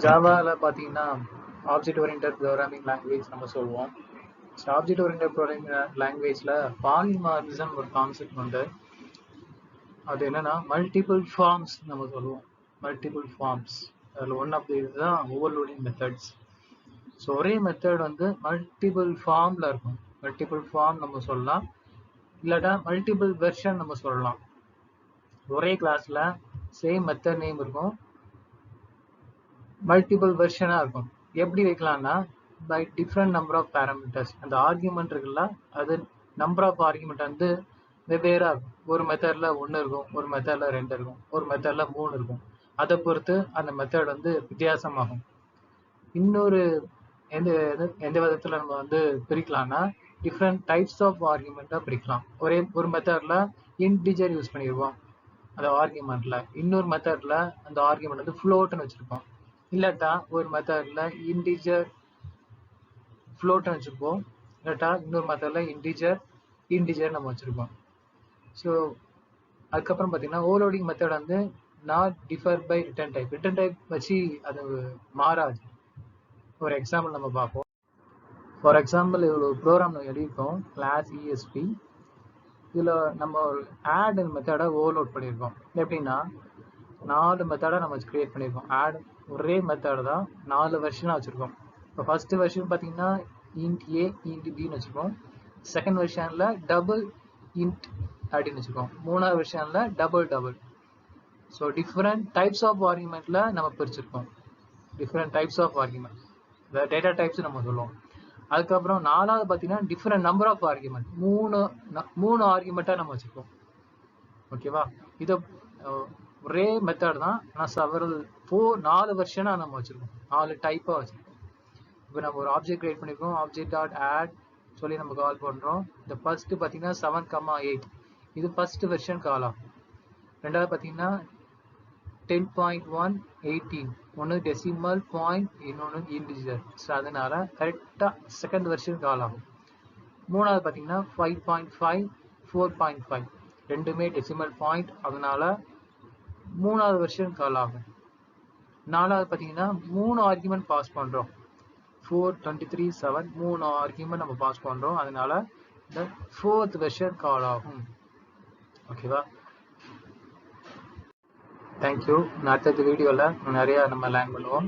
ஜாவால பார்த்தீங்கன்னா object oriented programming language நம்ம சொல்லுவோம். ஆப்ஜெக்ட் ஓரியன்டட் ப்ரோக்ராமிங் லாங்குவேஜில் பாலிமார்பிசம் ஒரு கான்செப்ட் உண்டு. அது என்னன்னா மல்டிபிள் ஃபார்ம்ஸ் நம்ம சொல்லுவோம். மல்டிபிள் ஃபார்ம்ஸ் அதில் ஒன் ஆஃப் தி இதுதான் ஓவர்லோடிங் மெத்தட்ஸ். ஸோ ஒரே மெத்தட் வந்து மல்டிபிள் ஃபார்மில் இருக்கும். மல்டிபிள் ஃபார்ம் நம்ம சொல்லலாம், இல்லாட்டா மல்டிபிள் வெர்ஷன் நம்ம சொல்லலாம். ஒரே கிளாஸில் சேம் மெத்தட் நேம் இருக்கும், மல்டிபிள் வெர்ஷனாக இருக்கும். எப்படி வைக்கலாம்னா by different number of parameters. அந்த ஆர்குமெண்ட் இருக்குல்ல, அது நம்பர் ஆஃப் ஆர்குமெண்ட் வந்து வெவ்வேறாக இருக்கும். ஒரு மெத்தடில் 1 இருக்கும், ஒரு மெத்தடில் 2 இருக்கும், ஒரு மெத்தடில் 3 இருக்கும். அதை பொறுத்து அந்த மெத்தட் வந்து வித்தியாசமாகும். இன்னொரு எந்த எந்த விதத்தில் நம்ம வந்து பிரிக்கலாம்னா டிஃப்ரெண்ட் டைப்ஸ் ஆஃப் ஆர்குமெண்ட்டாக பிரிக்கலாம். ஒரு மெத்தடில் இன்டிஜர் யூஸ் பண்ணிடுவோம் அந்த ஆர்குமெண்ட்டில். இன்னொரு மெத்தடில் அந்த ஆர்குமெண்ட் வந்து ஃப்ளோட்னு வச்சுருப்போம். இல்லாட்டா ஒரு மெத்தடில் இன்டிஜர் ஃப்ளோட்னு வச்சுருப்போம். இல்லாட்டா இன்னொரு மெத்தடில் இன்டிஜர் நம்ம வச்சுருப்போம். ஸோ அதுக்கப்புறம் பார்த்தீங்கன்னா ஓவர்லோடிங் மெத்தட் வந்து not differ by return type. Return type வச்சு அது மாறாது. ஒரு எக்ஸாம்பிள் நம்ம பார்ப்போம். ஃபார் எக்ஸாம்பிள் இவ்வளோ ப்ரோக்ராம் நம்ம எழுதியிருக்கோம் கிளாஸ் இஎஸ்பி. இதில் நம்ம ஒரு ஆட் மெத்தடை ஓவர்லோட் பண்ணியிருக்கோம். எப்படின்னா 4 மெத்தடை நம்ம கிரியேட் பண்ணியிருக்கோம். ஆட் ஒரே மெத்தட் தான் 4 வெர்ஷனாக வச்சுருக்கோம். இப்போ ஃபஸ்ட்டு வெர்ஷன் பார்த்தீங்கன்னா இன்ட் ஏ இன்ட் பின்னு வச்சுருக்கோம். செகண்ட் வெர்ஷனில் டபுள் இன்ட் அப்படின்னு வச்சுருக்கோம். மூணாவது வெர்ஷனில் double. So different types of ஆர்குமெண்ட்டில் நம்ம பிரிச்சிருக்கோம். Different types of argument, data types நம்ம சொல்லுவோம். அதுக்கப்புறம் 4வது பார்த்தீங்கன்னா டிஃப்ரெண்ட் நம்பர் ஆஃப் ஆர்குமெண்ட், மூணு ஆர்குமெண்ட்டாக நம்ம வச்சுருக்கோம். ஓகேவா? இதை ஒரே மெத்தட் தான், ஆனால் செவரல் 4 வெர்ஷனாக நம்ம வச்சுருக்கோம், 4 டைப்பாக வச்சுருக்கோம். இப்போ நம்ம ஒரு ஆப்ஜெக்ட் கிரியேட் பண்ணியிருக்கோம். ஆப்ஜெக்ட் டாட் ஆட் சொல்லி நம்ம கால் பண்ணுறோம். இந்த ஃபர்ஸ்ட்டு பார்த்தீங்கன்னா 7,8 இது ஃபர்ஸ்ட் வெர்ஷன் கால் ஆகும். ரெண்டாவது பார்த்தீங்கன்னா 10.118 ஒன்று டெசிமல் பாயிண்ட், இன்னொன்று இன்டிஜர். ஸோ அதனால கரெக்டாக செகண்ட் வெர்ஷன் கால் ஆகும். மூணாவது பார்த்தீங்கன்னா 5.5 4.5 ரெண்டுமே டெசிமல் பாயிண்ட், அதனால மூணாவது வெர்ஷன் கால் ஆகும். நாலாவது பார்த்தீங்கன்னா 3 ஆர்குமெண்ட் பாஸ் பண்ணுறோம். 4 23 7 3 ஆர்குமெண்ட் நம்ம பாஸ் பண்ணுறோம், அதனால இந்த 4th வெர்ஷன் கால் ஆகும். ஓகேவா? தேங்க்யூ. அடுத்த வீடியோவில் நிறையா நம்ம லேர்ன் பண்ணுவோம்.